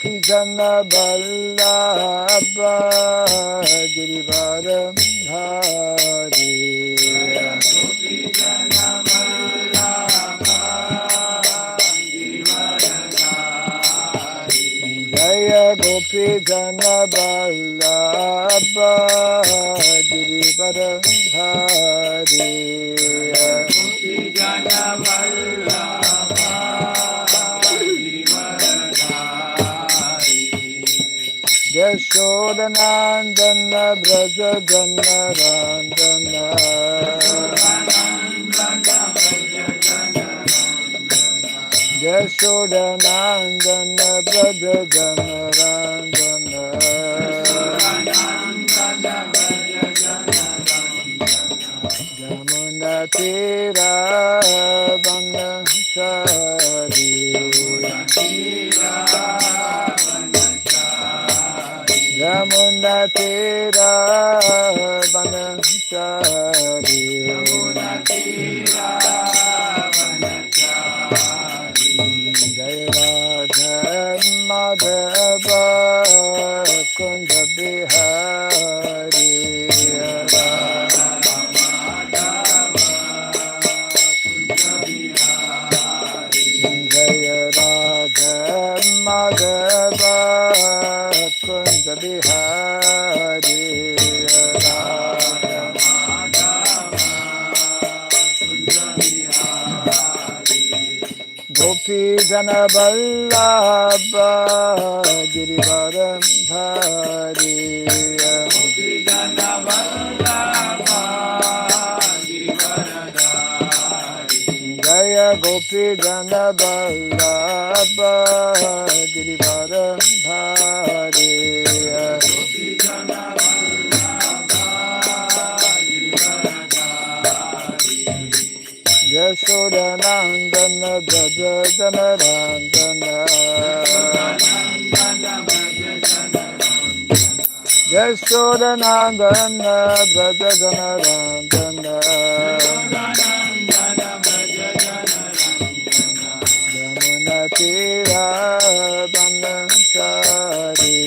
Gopi Jana Vallabha Girivara Dhari Jaya Gopi Jana Vallabha Girivara Dhari Yashodanandana Braja Janarandana Yashodanandana Braja Janarandana Yamuna Tira Vanachari Yamuna Tira Vanachari Jaya Radha Madhava Kunda Bihari Jaya Radha Madhava Kunda Bihari Gopi Jana Vallabha Girivara Dhari Jaya Gopi Jana Vallabha Girivara Dhari Yashodanandana Braja Janarandana Yashodanandana Braja Janarandana Yamuna Tira Vanachari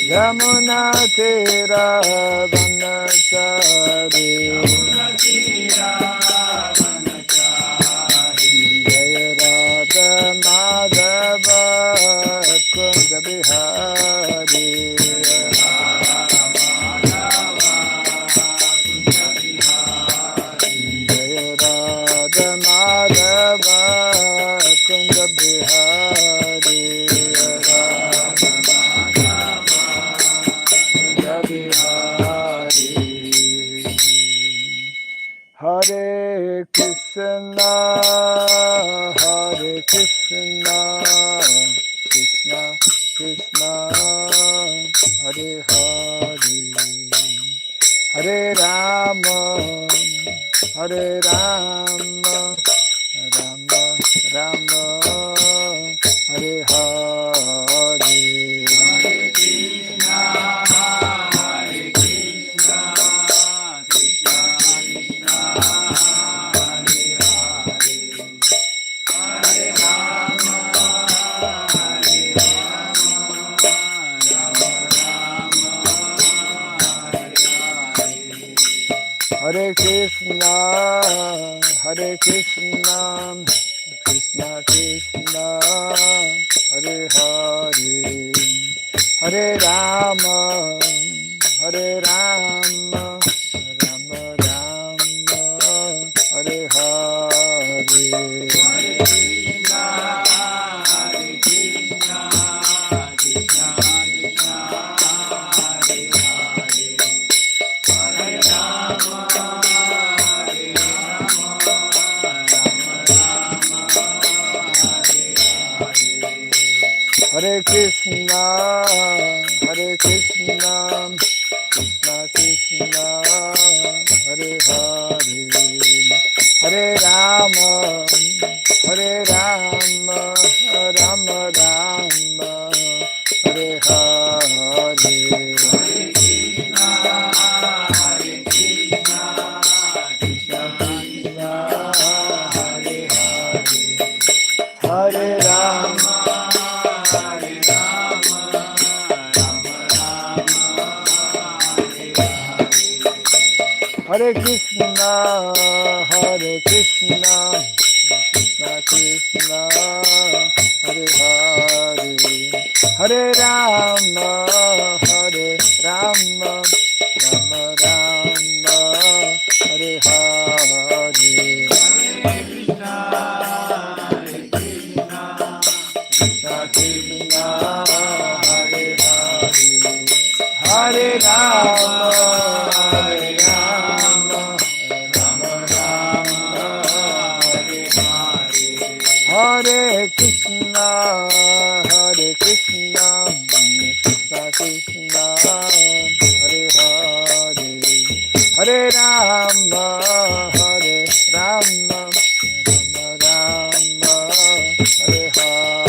Yamuna Tira Vanachari Jaya Radha Madhava Kunda Bihari Jaya Radha Madhava Kunda Bihari Hare Krishna, Hare Krishna, Krishna Krishna, Hare Hare, Hare Rama, Hare Rama, Rama Rama, Hare Hare. Hare Krishna, Hare Krishna, Krishna Krishna, Hare Hare, Hare Rama, Hare Rama, Rama Rama, Hare Hare. Hare Krishna, Hare Krishna, Krishna Krishna, Hare Hare, Hare Rama, Hare Rama, Rama Rama, Hare Hare. Hare Krishna, Hare Krishna, Krishna Krishna, Hare Hare, Hare Rama, Hare Rama, Rama Rama, Hare Hare. Krishna, Hare Hare, Hare Rama, Hare Rama, Rama Rama, Hare Hare, Hare Krishna, Hare Krishna, Krishna Krishna, Hare Hare, Hare Rama, Hare Rama, Rama Rama, Hare Hare.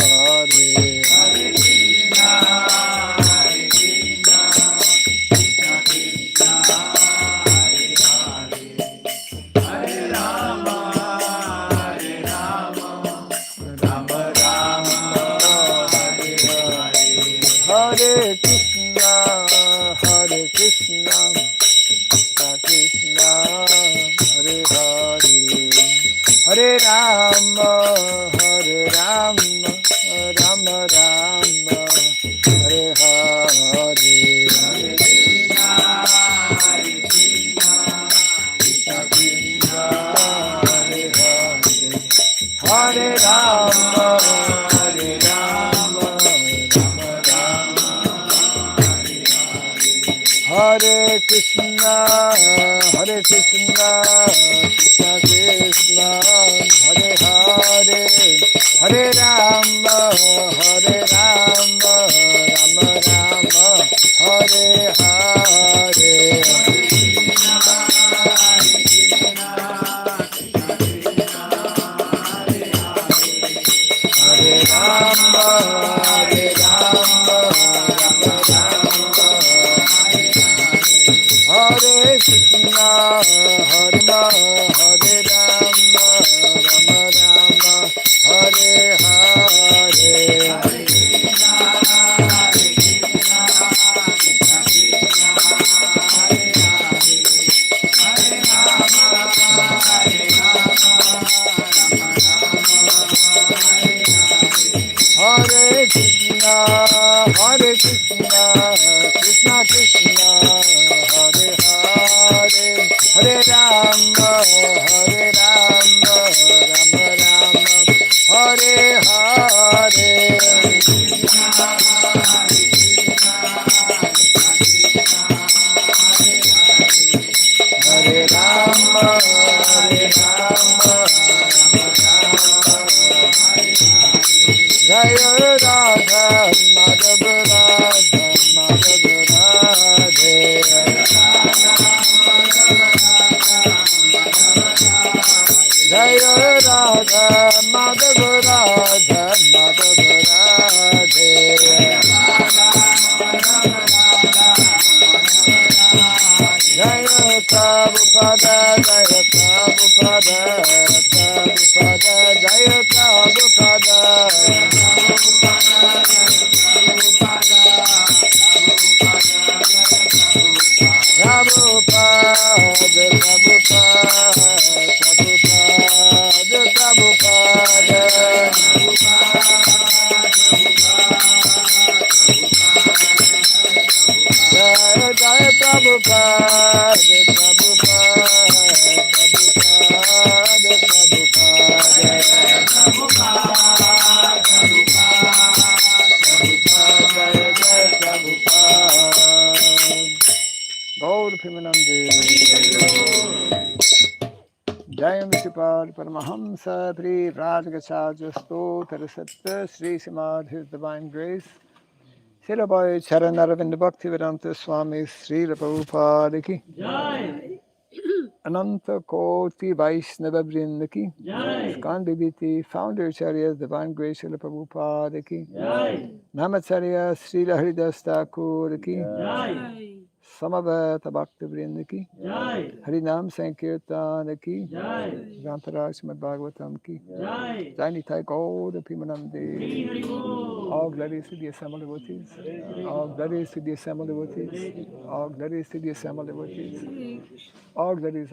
Hare Krishna, Hare Krishna, Krishna Krishna, Hare Hare, Hare Rama, Hare Rama, Rama Rama, Hare Hare, Hare Krishna, Hare Krishna, Krishna Krishna, Hare Hare, Hare Rama, Hare Rama, Rama Rama, Hare Hare, Hare Krishna, Hare Krishna, Krishna Krishna, Hare Hare, Hare Rama, Hare Rama, Rama Rama, Hare Hare, Hare Krishna, Hare Krishna, Krishna Krishna, Hare Hare, Hare Rama, Hare Rama, Rama Rama, Hare Hare, Hare Krishna, Hare Krishna, Krishna Krishna, Hare Hare, Hare Rama, Hare Rama, Rama Rama, Hare Krishna, Hare Rama, Rama Rama, Hare Hare, Hare Krishna, Hare Krishna, Krishna Krishna, Hare Hare, Hare Rama, Hare Rama, Rama Rama, Hare Hare, Hare Krishna, Hare Krishna, Krishna Krishna, Hare Hare, Hare Rama, Hare Rama, Rama Rama, Hare Hare, Hare Krishna, Hare Krishna, Krishna Krishna, Hare Hare, Hare Rama, Hare Rama, Rama Rama, Hare Hare, Jaya Radha Madhav Radha Madhav Radhe, Jaya Radha Madhav Radha Madhav Radhe, Jaya Prabhupada, Jaya Prabhupada, Prabhupada, Jaya Prabhupada, Prabhupada, Prabhupada, Prabhupada, Jaya Jaya Prabhupada, Prabhupada, Prabhupada, Gaur Pimanande, Jai Mishipal Paramahamsa Pri Rajagacharya Stotra Satta Sri Srimad His Divine Grace Srila Bhai Charan Aravind Bhaktivedanta Swami Srila Prabhupada Ki Jai. Ananta Koti Vaishnava Vrinda Ki Jai. Skandiviti Founder Acharya Divine Grace Srila Prabhupada Ki Jai. Namacharya Srila Haridas Thakur Ki Jai. Samaveta Bhakti Vrinda ki, Harinam Sankirtan ki, Grantaraj Srimad Bhagavatam ki, Jai Nitai Gaura Pimanande. All glories to the assembled devotees. All glories to the assembled devotees. All glories to the assembled devotees. All glories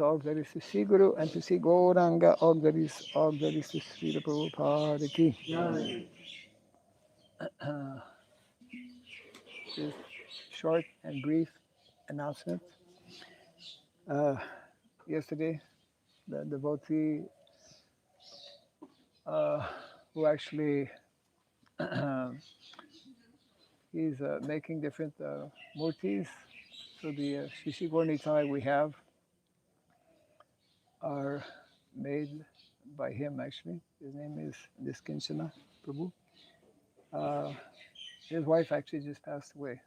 to Sri Guru and to Sri Gauranga. All glories to Sri Prabhupada ki. Just short and brief announcement. Yesterday, the devotee who actually he's making different murtis. So the Shishi Gornitai we have are made by him actually. His name is Niskinchana Prabhu. His wife actually just passed away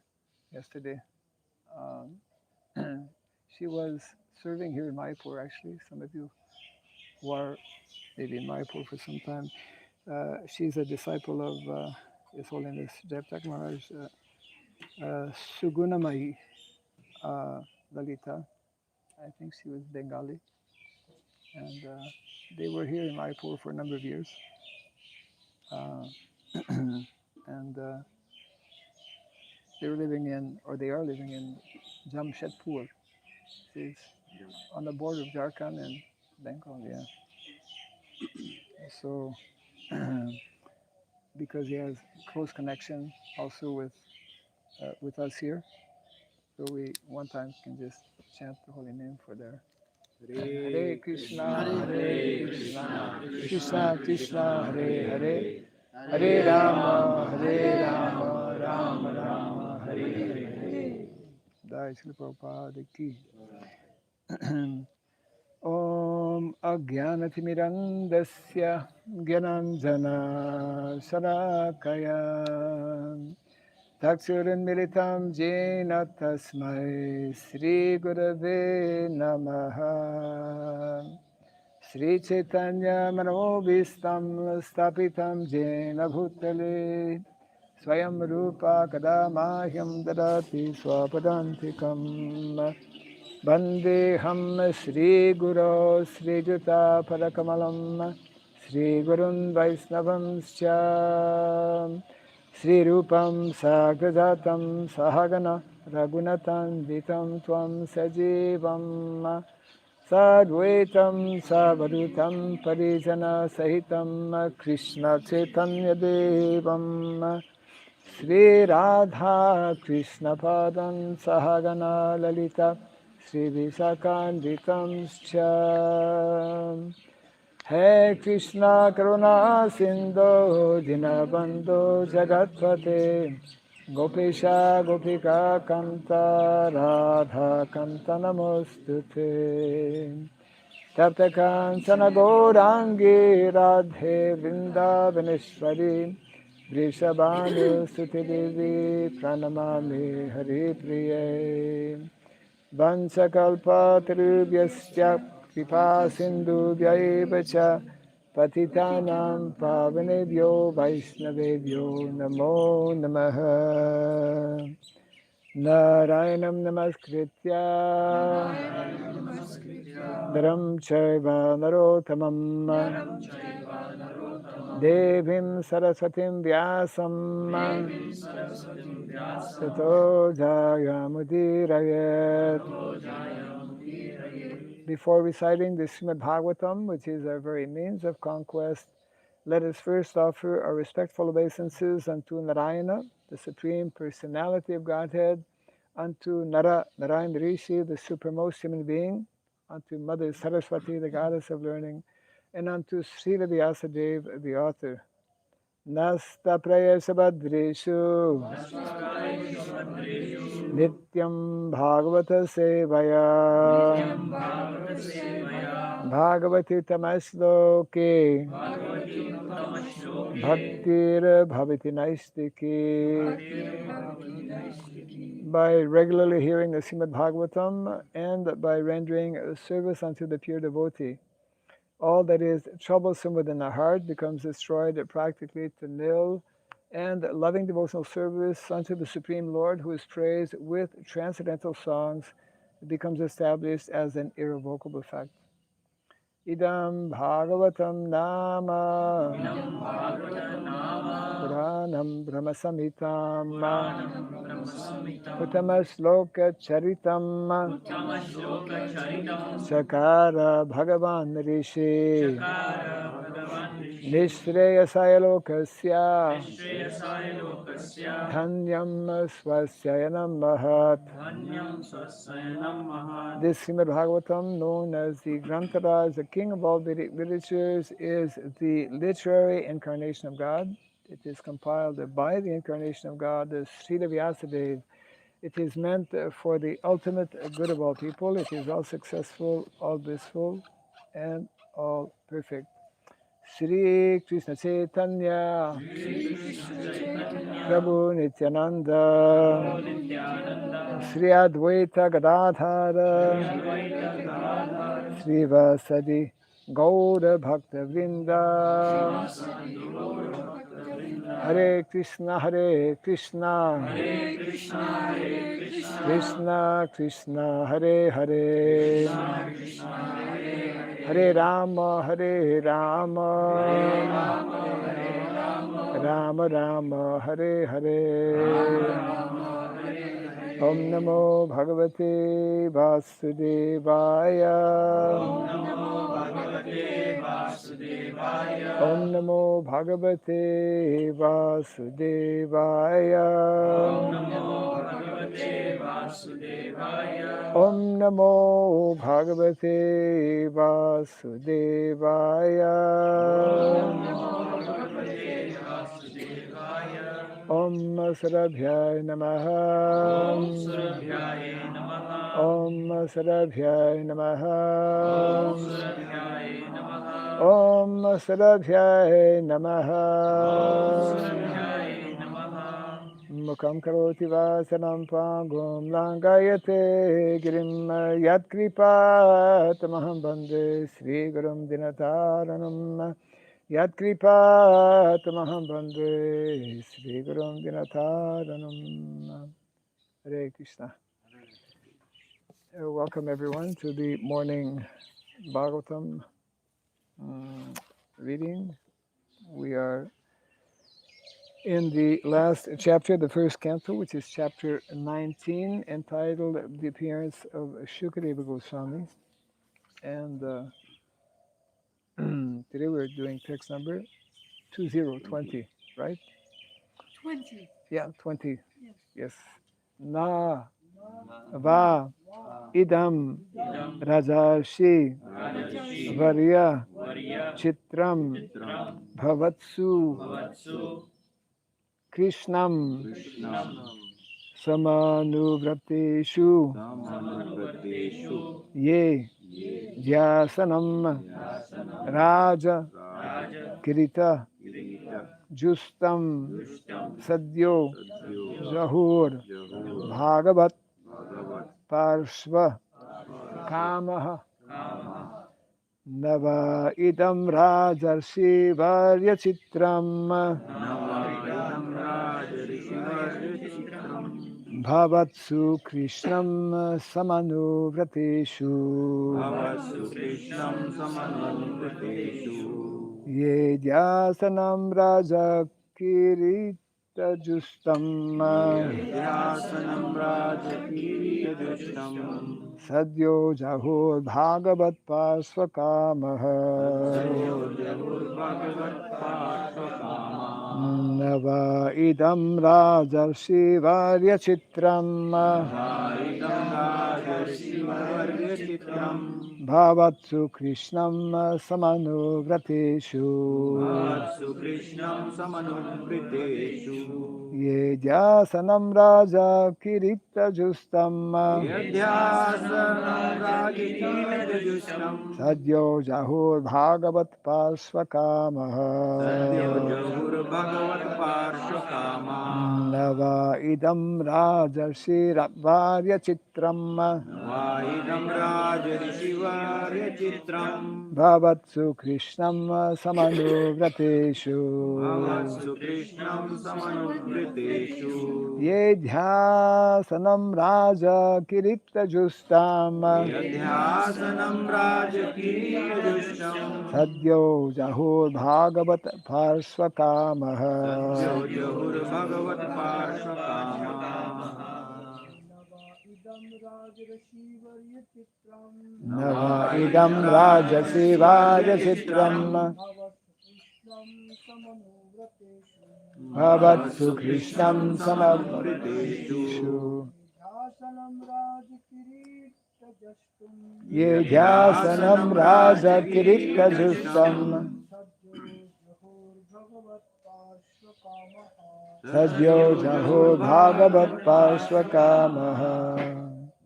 yesterday. She was serving here in Mayapur actually. Some of you who are maybe in Mayapur for some time. She's a disciple of His Holiness Jayaptak Maharaj Sugunamayi Lalita. I think she was Bengali. And they were here in Mayapur for a number of years. And they are living in Jamshedpur. It's on the border of Jharkhand and Bengal, yeah. So, because he has close connection also with us here, so we one time can just chant the holy name for their Hare Krishna, Krishna Krishna, Hare Hare, Hare Rama, Rama Rama, Hare Hare. Jai Srila Prabhupada ki. Om Ajnanatirmirandasya Gyananjana Salakaya Taksuranmilitam Jena Tasmai Sri Gurave Namaha Sri Chaitanya Manobhistam Stapitam Jena Bhutale Swayam Rupa Kadamahyam Dadati Swapadantikam Vandeham Sri Guru Sri Juta Padakamalam Sri Gurun Vaisnavamscha Sri Rupam Sagrajatam Sahagana Raghunatan Vitam Tvam Sajivam Sadvaitam Savadutam Parijana Sahitam Krishna Chaitanya Devam Sri Radha Krishna Padam Sahagana Lalita Sri Visakandikam Scha He Krishna Karuna Sindhu Dinabandhu Jagatpate Gopesha Gopika Kanta Radha Kanta Namostute Tapta Kancana Gaurangi Radhe Vrindavaneshwari Vrishabhanu Suti Devi Pranamami Hari Priye Vansakalpa Tarubhyasya Kripa Sindhu Vyaivacha Patitanam Pavanebhyo Vaishnavebhyo Namo Namaha Narayanam Namaskritya Dharam Chaiva Narotamam Devim Saraswatim Vyasam Tato Jayamudirayat. Before reciting the Srimad Bhagavatam, which is our very means of conquest, let us first offer our respectful obeisances unto Narayana, the Supreme Personality of Godhead, unto Narayan Rishi, the supremmost human being, unto Mother Saraswati, the goddess of learning, and unto Srila Vyasadeva, the author. Nasta Prayasabhadreshu Nityam Bhagavata Sevaya Bhagavati Tamasloke Bhaktir Bhavati Naistiki. By regularly hearing the Srimad Bhagavatam and by rendering service unto the pure devotee, all that is troublesome within the heart becomes destroyed practically to nil, and loving devotional service unto the Supreme Lord, who is praised with transcendental songs, becomes established as an irrevocable fact. Idam Bhagavatam Nama Puranam Brahmasamitam Uttama Charitam Sakara Bhagavan Rishi Nishreyasaya Lokasya Dhanyam Swasyayanam Mahat. This Srimad Bhagavatam, known as the Grantaraj, the king of all Vedic literatures, is the literary incarnation of God. It is compiled by the incarnation of God, the Srila Vyasadeva. It is meant for the ultimate good of all people. It is all successful, all blissful, and all perfect. Sri Krishna Chaitanya Prabhu Nityananda Sri Advaita Gadadhara Sri Vasadi Gaura Bhakta Vrinda Hare Krishna Krishna Krishna Hare Hare Hare Rama Rama Rama Hare Hare Om Namo Bhagavate Vasudevaya Om Namo Bhagavate Vasudevaya Om Namo Bhagavate Vasudevaya Om Sarabhyaya Namaha Om Sarabhyaya Namaha Om Sarabhyaya Namaha Mukam karoti vasanam pangum langayate girim yat kripa tamaham bande Sri Gurum Dinataranam Yat kripa tamaham bande Sri Gurum Dinataranam. Hare Krishna. Welcome everyone to the morning Bhagavatam reading. We are in the last chapter, the first canto, which is chapter 19, entitled The Appearance of Shukadeva Goswami. And today we're doing text number 2020, right? 20. Yeah, 20. Yes. Yes. Na va idam rajarshi varya chitram bhavatsu krishnam samanuvrateshu ye jyasanam raja kirita justam sadyo jahur bhagavat parshva kamaha nava idam rajarshi varya chitram bhavatsu krishnam samanuvrateshu ye jyasanam raja kirita justam sadyo jahur bhagavat pasvakamaha nava idam rajarshi varya chitram bhavatsu krishnam samanuvrateshu ye jyasanam raja kirita justam sadyo jahur bhagavat pasvakamaha Bhagavat Parshvakama. Nava idam rajarshi varya chitram Vaidam Rajarishivaya Chitram. Bhavatsu Krishnam samanuvrateshu Bhavatsu Krishnam Samanuvriteshu. Ye dhyasanam raja kirita justam Yadhyasanam Rajakiriyajushtam. Sadyo jahur bhagavat parshvakamaha Sadhyo Jahur Bhagavat Parshvakama. Nava idam rajasi vaja chitram Bhavatsu Krishnam samavriteshu Ye dhyasanam raja kirita justam Sadyo jahur bhagavat parshvakamaha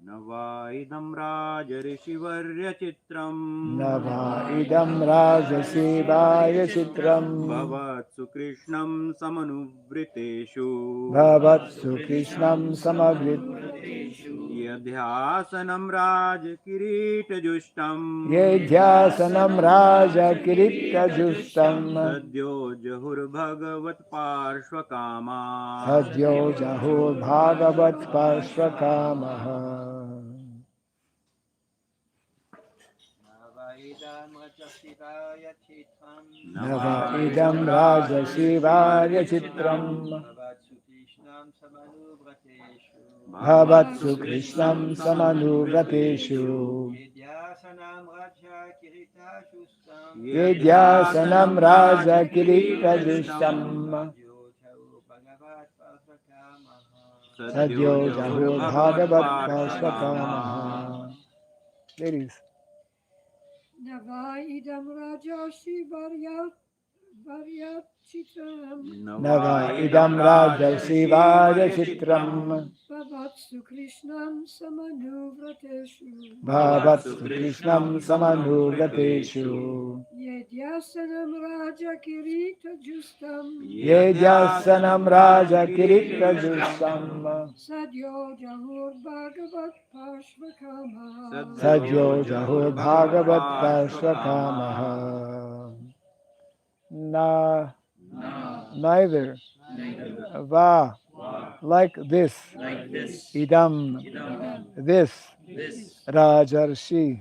Navaidam Rajarishivarya Chitram. Nava idam rajasi vaja chitram Bhavatsu Krishnam Samanuvriteshu. Bhavatsu Krishnam samavrit Yadhyasanam Rajakiritajushtam. Ye dhyasanam raja kirita justam Sadhyo Jahur Bhagavat Parshvakama. Sadyo jahur bhagavat parshvakamaha Nava idam rajasi vaja chitram Bhavatsu Krishnam samanuvrateshu Ye dhyasanam raja kirita justam Sadyo jahur bhagavat parshvakamaha Ladies, Navaidam Rajarshi Varyachitam Nava idam rajasi vaja chitram Bhavatsu Krishnam Samanuvrateshu Bhavatsu Krishnam samanuvrateshu Yedyasanam Raja Kirita Justam Ye dhyasanam raja kirita justam Sadyo Jahur Bhagavat Parshvakama Sadyo jahur bhagavat parshvakamaha Neither va like this idam this rajarshi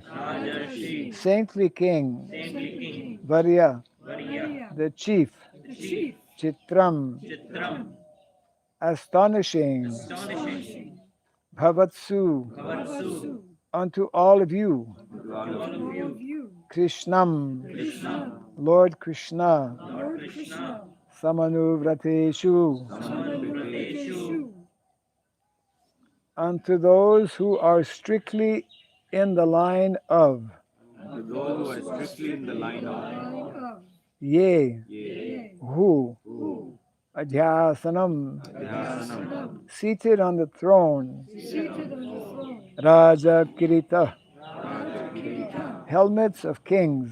saintly king Varya the chief chitram astonishing bhavatsu unto all of you Krishnam Lord Krishna samanuvrateshu unto those who are strictly in the line of To those who are strictly in the line of ye who adhyasanam Dhyasanam. seated on the throne Raja Kirita helmets of kings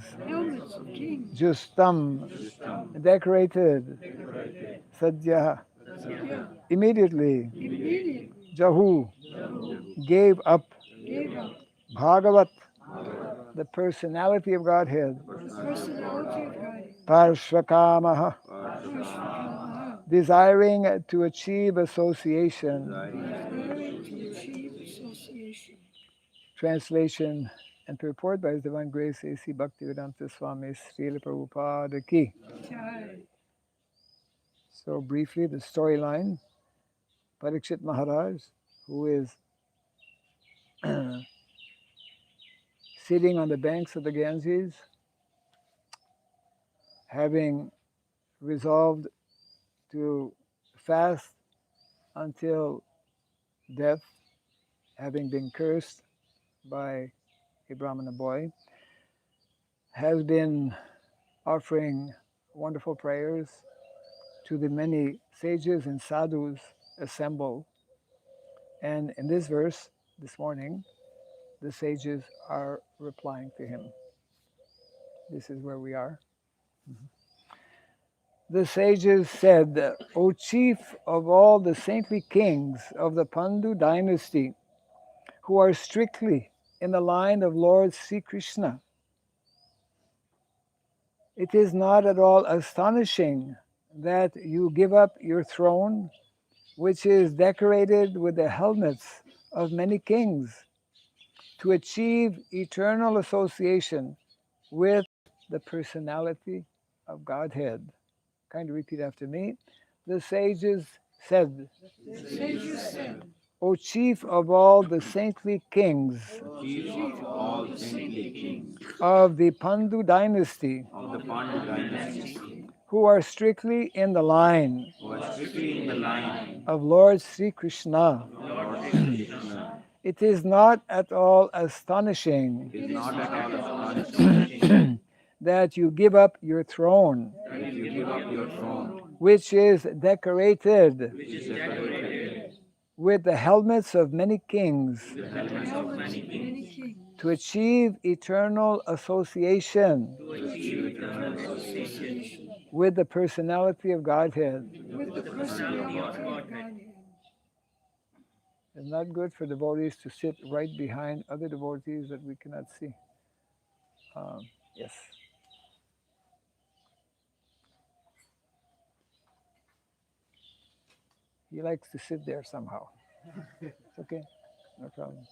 Justam decorated Sadhya immediately Jahu gave up Bhagavat the personality of Godhead Parshvakamaha desiring to achieve association. Translation and purport by His Divine Grace A.C. Bhaktivedanta Swami Srila Prabhupada Ki. So briefly, the storyline. Parikshit Maharaj, who is sitting on the banks of the Ganges, having resolved to fast until death, having been cursed by a Brahmana boy, has been offering wonderful prayers to the many sages and sadhus assembled. And in this verse, this morning, the sages are replying to him. This is where we are. the sages said, O chief of all the saintly kings of the Pandu dynasty, who are strictly in the line of Lord Sri Krishna, it is not at all astonishing that you give up your throne, which is decorated with the helmets of many kings, to achieve eternal association with the personality of Godhead. Kind of repeat after me. The sages said, Sages said, O chief of all the saintly kings Chief of all saintly kings of the Pandu dynasty, of the Pandu dynasty, who are strictly in the line who are strictly in the line of Lord Sri Krishna, of Lord Sri Krishna, it is not at all astonishing is not at all astonishing that you give up your throne, that you give up your throne, which is decorated which is decorated with the helmets of many kings, with the helmets of many many kings, kings, to achieve eternal association to achieve eternal association with the personality of Godhead. with the personality of Godhead. It's not good for devotees to sit right behind other devotees that we cannot see. Yes. He likes to sit there somehow. It's okay, no problem.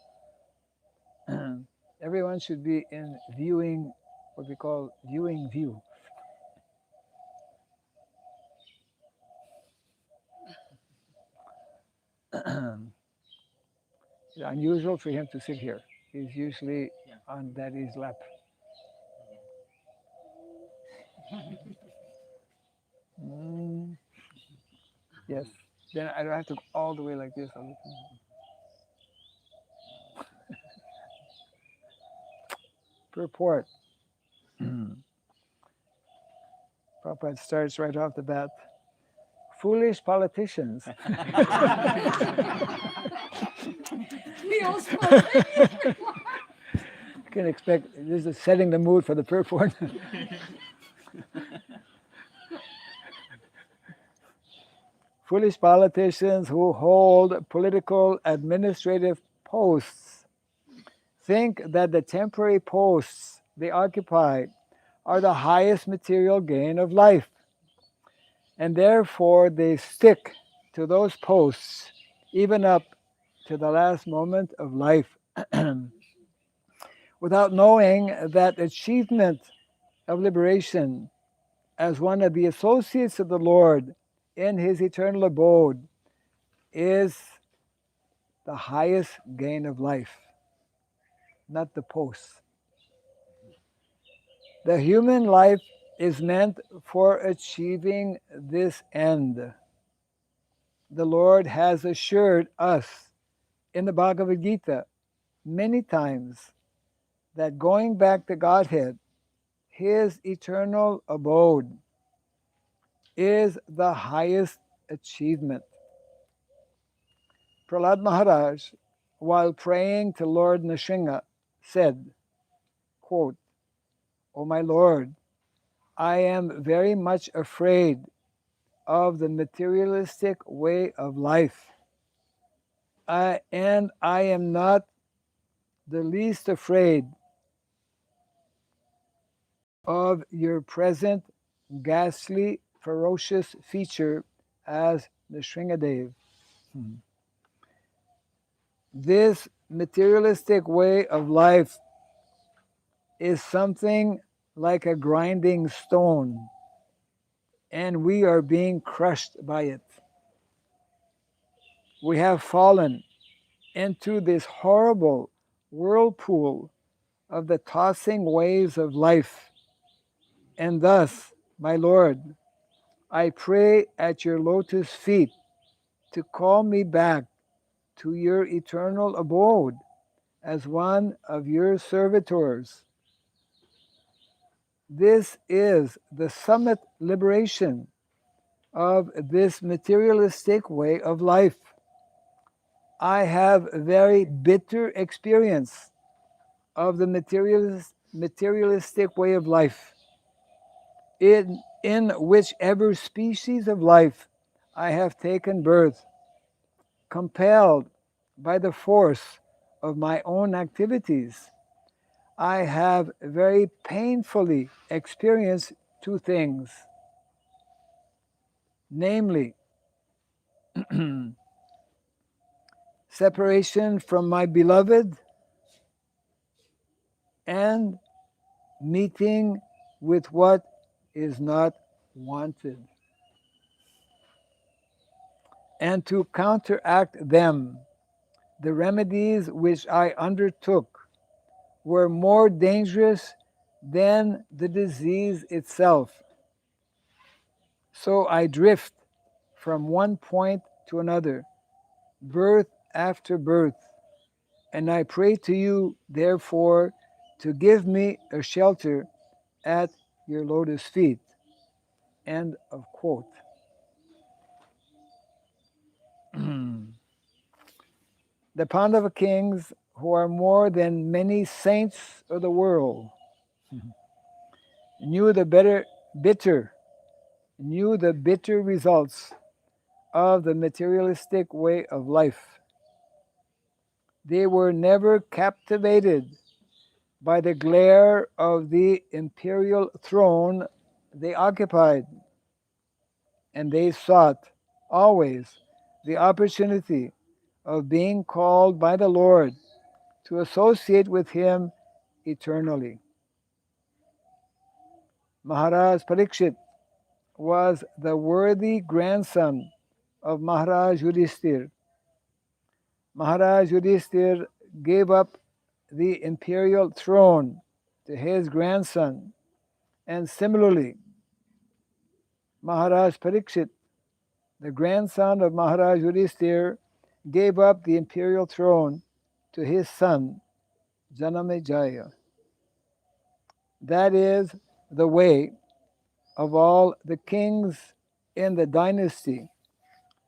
Everyone should be in viewing, what we call viewing view. It's unusual for him to sit here. He's usually on daddy's lap. Mm, yes. Then I don't have to go all the way like this all the time. Purport. Prabhupada starts right off the bat. Foolish politicians. We all spontaneous. You can expect, this is setting the mood for the purport. Foolish politicians who hold political administrative posts think that the temporary posts they occupy are the highest material gain of life, and therefore they stick to those posts even up to the last moment of life, without knowing that achievement of liberation as one of the associates of the Lord in his eternal abode is the highest gain of life, not the posts. The human life is meant for achieving this end. The Lord has assured us in the Bhagavad Gita many times that going back to Godhead, his eternal abode, is the highest achievement. Prahlad Maharaj, while praying to Lord Nrsimha, said, quote, O my Lord, I am very much afraid of the materialistic way of life. And I am not the least afraid of your present ghastly, ferocious feature as Nrsimhadev. This materialistic way of life is something like a grinding stone, and we are being crushed by it. We have fallen into this horrible whirlpool of the tossing waves of life. And thus, my Lord, I pray at your lotus feet to call me back to your eternal abode as one of your servitors. This is the summit liberation of this materialistic way of life. I have a very bitter experience of the materialistic way of life. It in whichever species of life I have taken birth, compelled by the force of my own activities, I have very painfully experienced two things, namely, separation from my beloved and meeting with what is not wanted. And to counteract them, the remedies which I undertook were more dangerous than the disease itself. So I drift from one point to another, birth after birth, and I pray to you, therefore, to give me a shelter at your lotus feet. End of quote. The Pandava kings, who are more than many saints of the world, knew the bitter results of the materialistic way of life. They were never captivated by the glare of the imperial throne they occupied, and they sought always the opportunity of being called by the Lord to associate with him eternally. Maharaj Parikshit was the worthy grandson of Maharaj Yudhishthir. Maharaj Yudhishthir gave up the imperial throne to his grandson, and similarly, Maharaj Parikshit, the grandson of Maharaj Yudhishthir, gave up the imperial throne to his son, Janamejaya. That is the way of all the kings in the dynasty,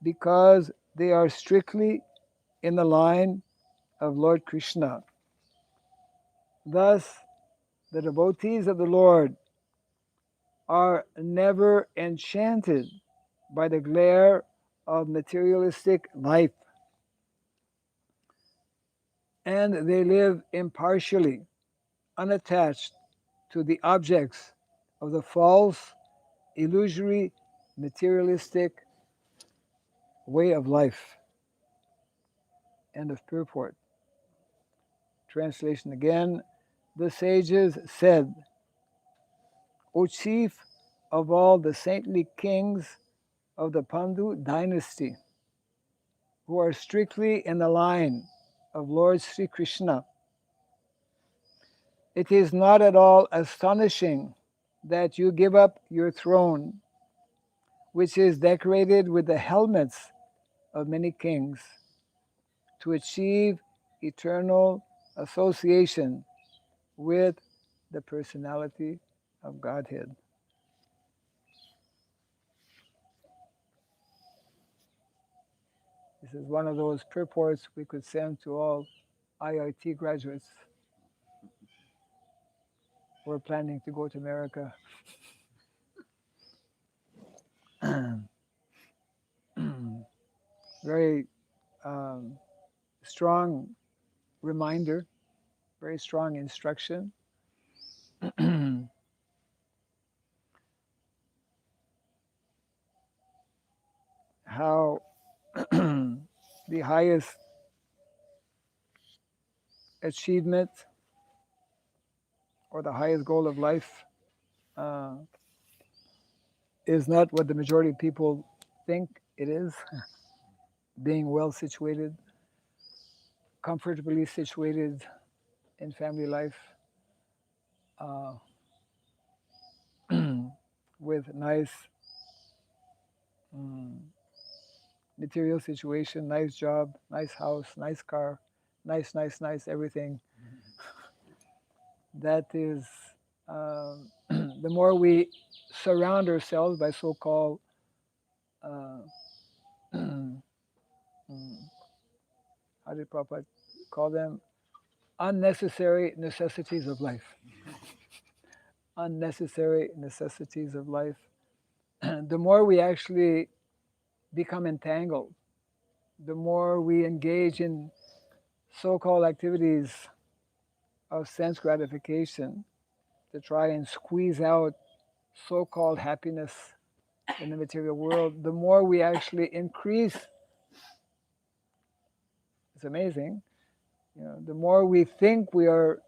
because they are strictly in the line of Lord Krishna. Thus, the devotees of the Lord are never enchanted by the glare of materialistic life, and they live impartially, unattached to the objects of the false, illusory, materialistic way of life. End of purport. Translation again. The sages said, O chief of all the saintly kings of the Pandu dynasty, who are strictly in the line of Lord Sri Krishna, it is not at all astonishing that you give up your throne, which is decorated with the helmets of many kings, to achieve eternal association with the personality of Godhead. This is one of those purports we could send to all IIT graduates who are planning to go to America. Very strong reminder, very strong instruction. How the highest achievement or the highest goal of life is not what the majority of people think it is. Being well situated, comfortably situated in family life, with nice material situation, nice job, nice house, nice car, nice everything. That is, the more we surround ourselves by so-called how did Prabhupada call them? Unnecessary necessities of life. Unnecessary necessities of life. the more we actually become entangled, the more we engage in so-called activities of sense gratification to try and squeeze out so-called happiness in the material world, the more we actually increase. It's amazing, the more we think we are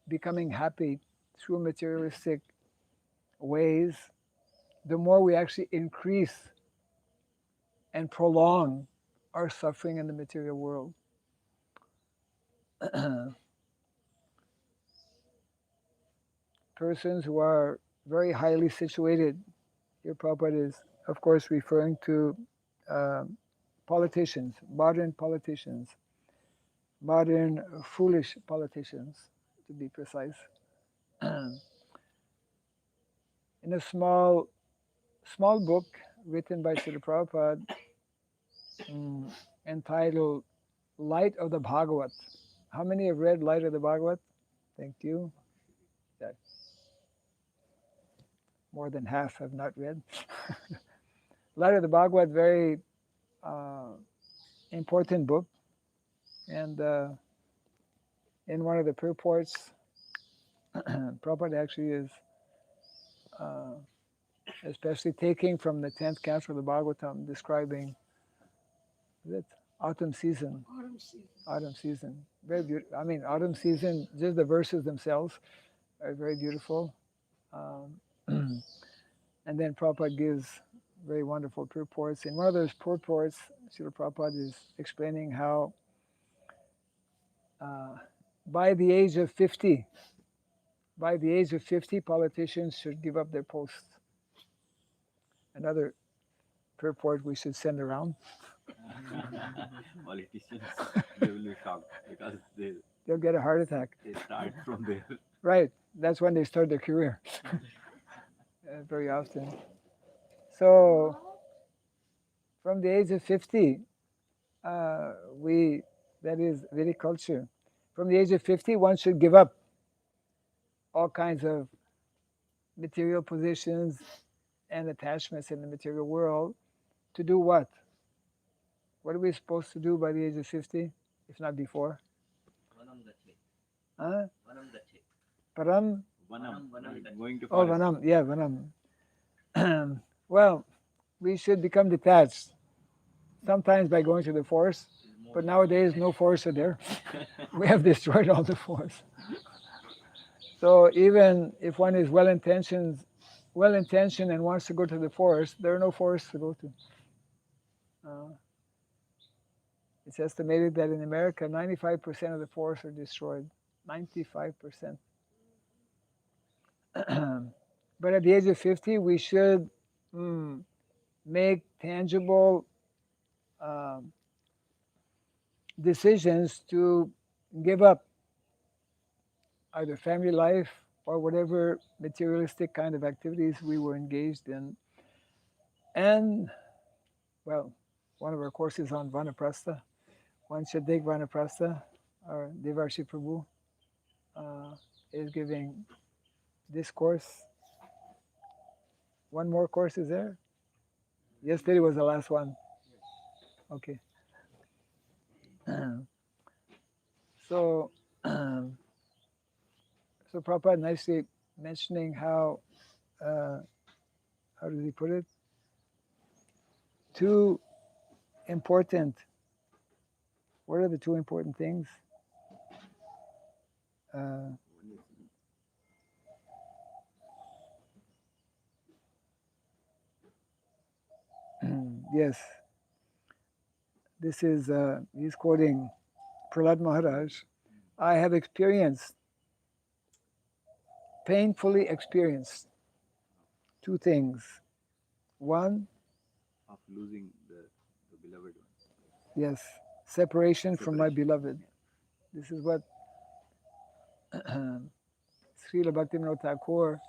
becoming happy through materialistic ways, the more we actually increase and prolong our suffering in the material world. Persons who are very highly situated, here Prabhupada is, of course, referring to politicians, modern foolish politicians, to be precise. In a small book written by Srila Prabhupada, entitled Light of the Bhagavat. How many have read Light of the Bhagavat? Thank you. Yeah. More than half have not read. Light of the Bhagavat, very important book. And in one of the purports, Prabhupada actually is especially taking from the 10th canto of the Bhagavatam, describing autumn season. Autumn season. Very beautiful. I mean, autumn season, just the verses themselves are very beautiful. And then Prabhupada gives very wonderful purports. In one of those purports, Srila Prabhupada is explaining how by the age of 50, politicians should give up their posts. Another purport we should send around. Politicians, they will be shocked because they'll get a heart attack. They start from there. Right, that's when they start their career. Very often. So, from the age of 50, that is Vedic culture. From the age of 50, one should give up all kinds of material positions and attachments in the material world to do what? What are we supposed to do by the age of 50, if not before? Huh? Param? Vanam. Going to Oh, forest. Vanam. Yeah, Vanam. Well, we should become detached. Sometimes by going to the forest, but nowadays no forests are there. We have destroyed all the forests. So even if one is well-intentioned and wants to go to the forest, there are no forests to go to. It's estimated that in America, 95% of the forests are destroyed. 95%. But at the age of 50, we should make tangible decisions to give up either family life or whatever materialistic kind of activities we were engaged in. And, well, one of our courses on Vanaprastha, one should take Vanaprastha. Our Devarshi Prabhu is giving this course. One more course is there? Yesterday was the last one. Okay. So Prabhupada nicely mentioning how does he put it? Two important, what are the two important things? Yes. This is, he's quoting Prahlad Maharaj. I have painfully experienced two things. One, of losing the beloved one. yes, separation from my beloved. This is what Srila Bhaktivinoda Thakur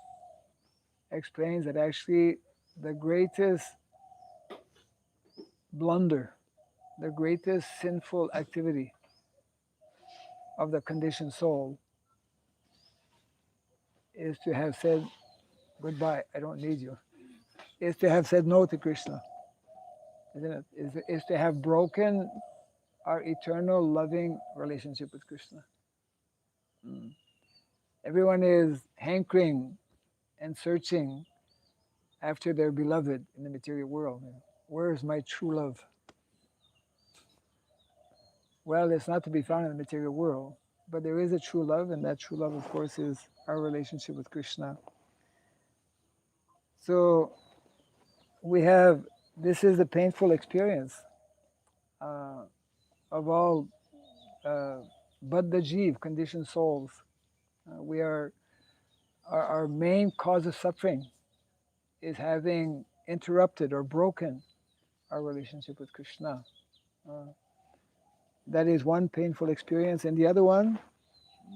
explains, that actually the greatest blunder, the greatest sinful activity of the conditioned soul is to have said, goodbye, I don't need you. is to have said no to Krishna, isn't it? Is to have broken our eternal loving relationship with Krishna. Mm. Everyone is hankering and searching after their beloved in the material world. Where is my true love? Well, it's not to be found in the material world, but there is a true love, and that true love, of course, is our relationship with Krishna. So this is a painful experience uh, of all Baddha Jeev, conditioned souls. We are our main cause of suffering is having interrupted or broken our relationship with Krishna. Uh, that is one painful experience, and the other one,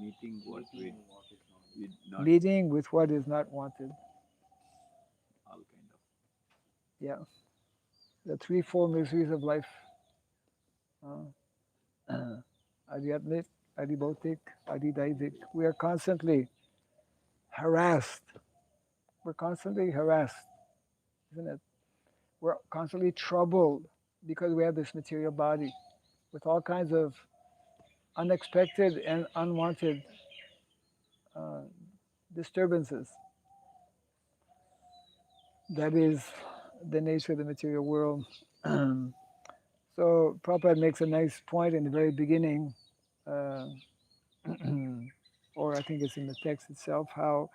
Meeting what we not meeting with what is not wanted. all kind of. Yeah, the threefold miseries of life: Adhyatmic, Adhibautik, Adhidaivic. We are constantly harassed. We're constantly harassed, isn't it? We're constantly troubled because we have this material body with all kinds of unexpected and unwanted uh, disturbances. That is the nature of the material world. So Prabhupada makes a nice point in the very beginning, uh, or I think it's in the text itself, how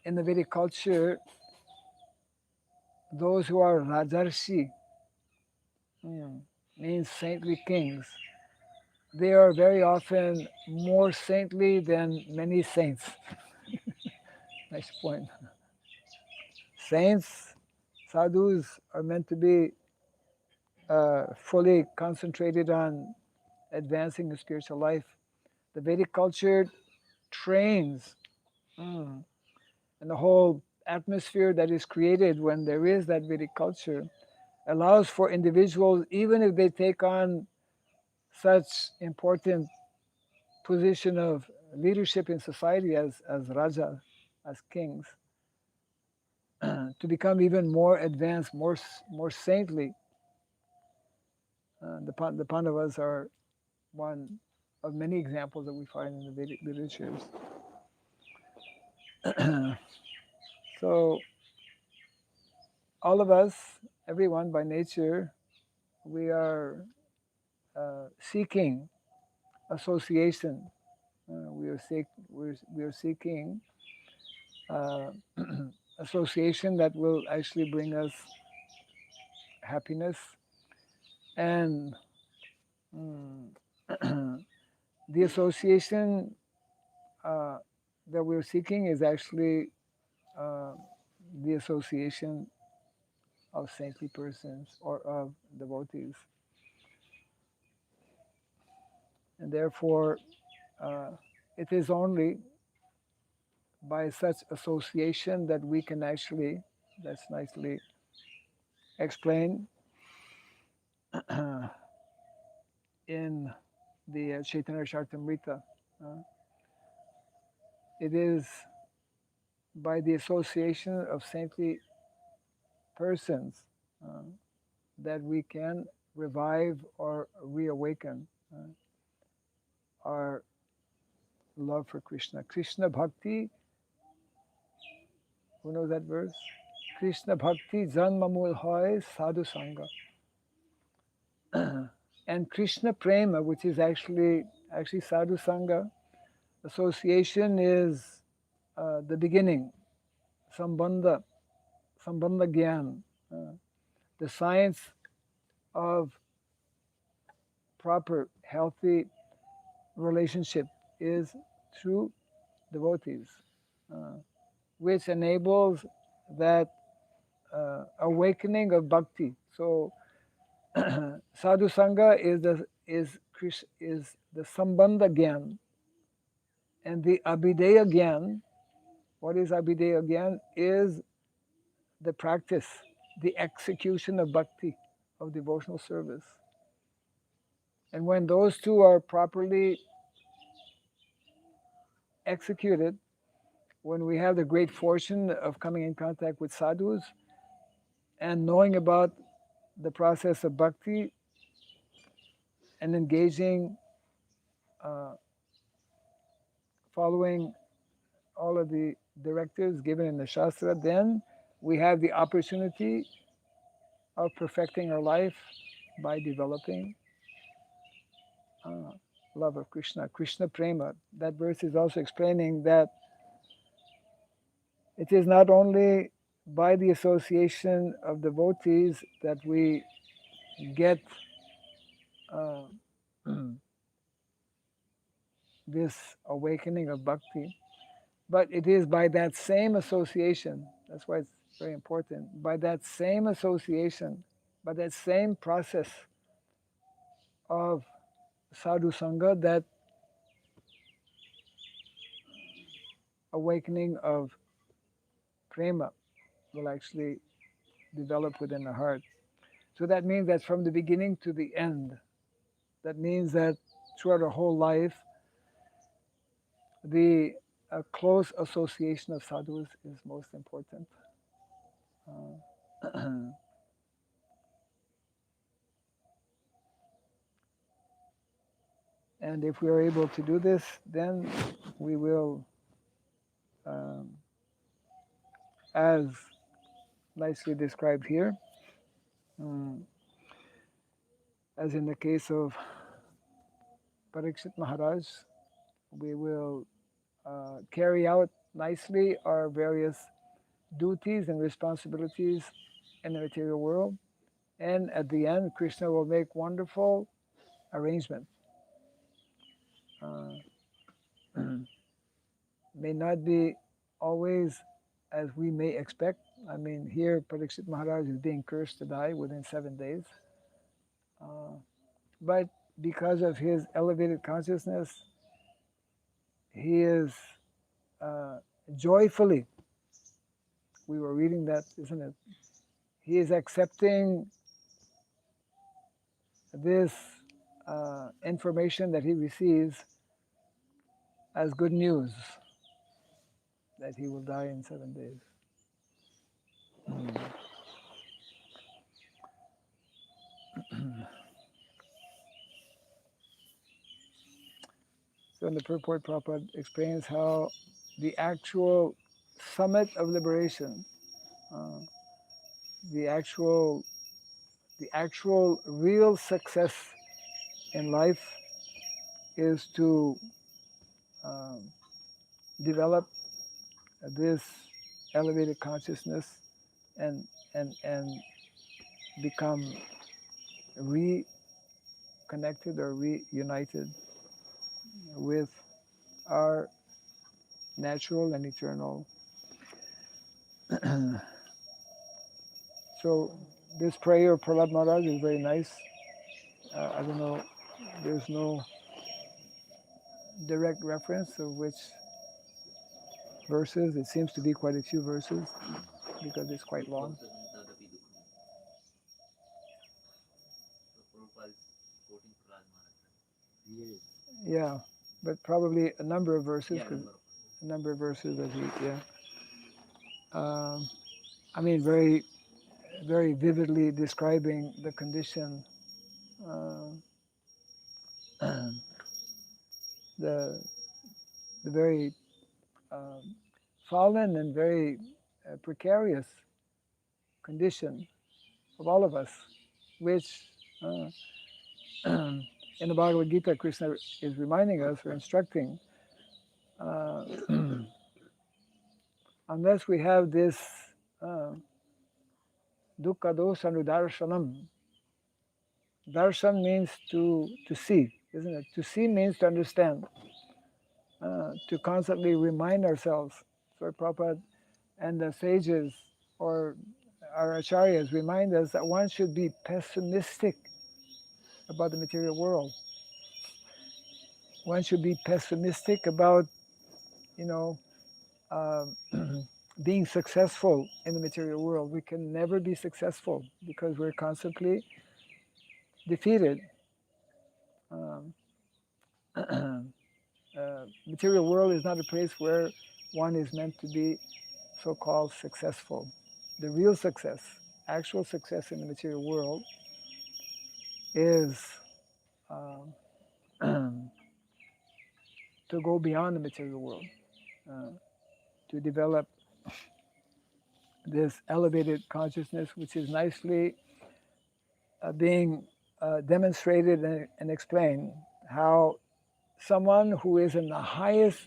in the Vedic culture, those who are Rajarshi, means saintly kings, they are very often more saintly than many saints. Nice point. Saints, sadhus are meant to be fully concentrated on advancing the spiritual life. The Vedic culture trains, and the whole atmosphere that is created when there is that Vedic culture allows for individuals, even if they take on such important position of leadership in society as Raja, as kings, to become even more advanced, more saintly. The Pandavas are one of many examples that we find in the Vedic literatures. So all of us, everyone by nature, we are seeking association. We are seeking uh, association that will actually bring us happiness, and the association that we're seeking is actually uh, the association of saintly persons or of devotees. And therefore, it is only by such association that we can actually, that's nicely explained in the Chaitanya Charitamrita. It is by the association of saintly persons that we can revive or reawaken our love for Krishna. Krishna Bhakti, who knows that verse? Krishna Bhakti Janmamul Hoy Sadhu Sangha. And Krishna Prema, which is actually Sadhu Sangha, association is the beginning, Sambandha Gyan, the science of proper, healthy relationship is through devotees, which enables that awakening of bhakti. So sadhu sangha is the sambandha gyan, and the abhideya gyan. What is abhideya gyan? Is the practice, the execution of bhakti, of devotional service. And when those two are properly executed, when we have the great fortune of coming in contact with sadhus and knowing about the process of bhakti and engaging, uh, following all of the directives given in the Shastra, then we have the opportunity of perfecting our life by developing uh, love of Krishna, Krishna Prema. That verse is also explaining that it is not only by the association of devotees that we get uh, this awakening of bhakti, but it is by that same association. That's why it's very important. By that same association, by that same process of sadhu sangha, that awakening of prema will actually develop within the heart. So that means that from the beginning to the end, that means that throughout our whole life, the close association of sadhus is most important. And if we are able to do this, then we will, um, as nicely described here, um, as in the case of Parikshit Maharaj, we will carry out nicely our various duties and responsibilities in the material world. And at the end, Krishna will make wonderful arrangements. May not be always as we may expect. I mean, here Parikshit Maharaj is being cursed to die within 7 days. But because of his elevated consciousness, he is joyfully, we were reading that, isn't it? He is accepting this information that he receives as good news that he will die in 7 days. So in the purport, Prabhupada explains how the actual summit of liberation, uh, the actual real success in life is to develop this elevated consciousness and become reconnected or reunited with our natural and eternal. So this prayer of Prahlad Maharaj is very nice. I don't know, there's no direct reference of which verses. It seems to be quite a few verses because it's quite long. Yeah, but probably a number of verses. A number of verses as he, yeah. I mean, very, very vividly describing the condition, the very fallen and very precarious condition of all of us, which in the Bhagavad Gita, Krishna is reminding us or instructing, unless we have this dukkha dosa nudarshanam. Darshan means to see, isn't it? To see means to understand, to constantly remind ourselves. So Prabhupada and the sages or our acharyas remind us that one should be pessimistic about the material world. One should be pessimistic about, being successful in the material world. We can never be successful because we're constantly defeated. Material world is not a place where one is meant to be so-called successful. The real success, actual success in the material world is to go beyond the material world, uh, to develop this elevated consciousness, which is nicely being demonstrated and explained, how someone who is in the highest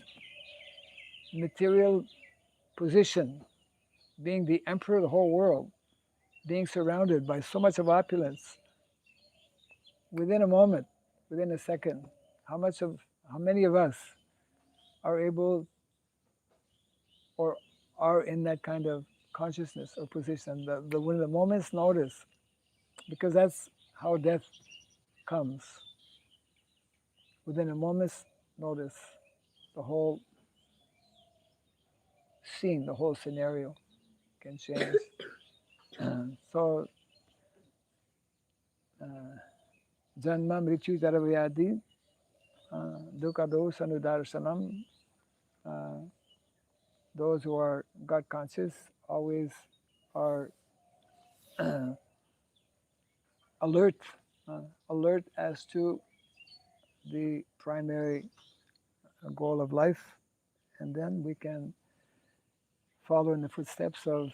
material position, being the emperor of the whole world, being surrounded by so much of opulence, within a moment, within a second, how many of us are able or are in that kind of consciousness or position, when the moment's notice, because that's how death comes. Within a moment's notice, the whole scene, the whole scenario can change. So, Janma Mrityu Jaravyadi, Dukkha Dosa Anudarshanam, those who are God conscious always are alert, alert as to the primary goal of life, and then we can follow in the footsteps of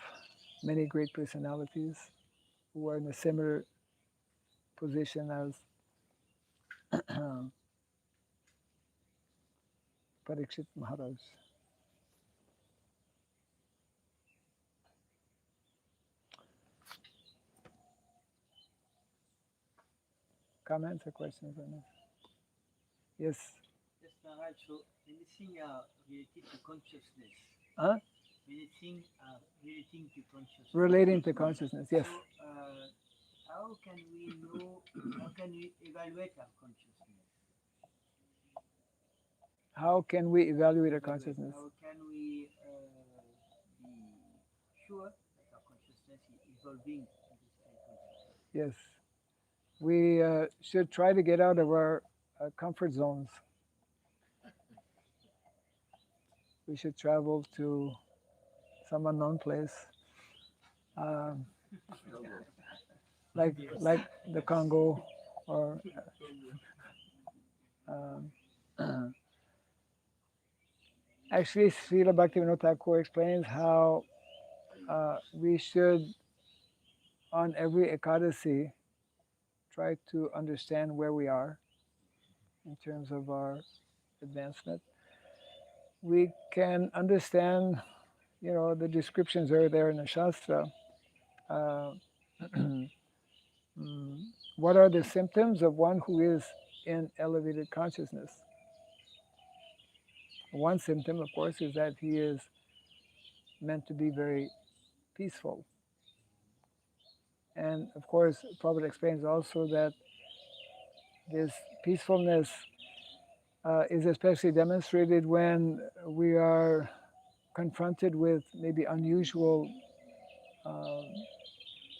many great personalities who are in a similar position as Parikshit Maharaj. Comments or questions on this? Yes. Yes, Maharaj. So anything related to consciousness. Huh? Anything relating to consciousness. Relating to consciousness, yes. So how can we know? How can we evaluate our consciousness? How can we evaluate our consciousness? How can we be sure that our consciousness is evolving in this high consciousness? Yes. We should try to get out of our comfort zones. We should travel to some unknown place, like the Congo, or actually, Srila Bhaktivinoda Thakur explains how we should, on every Ekadasi, try to understand where we are in terms of our advancement. We can understand, the descriptions are there in the Shastra. What are the symptoms of one who is in elevated consciousness? One symptom, of course, is that he is meant to be very peaceful. And of course, Prabhupada explains also that this peacefulness is especially demonstrated when we are confronted with maybe unusual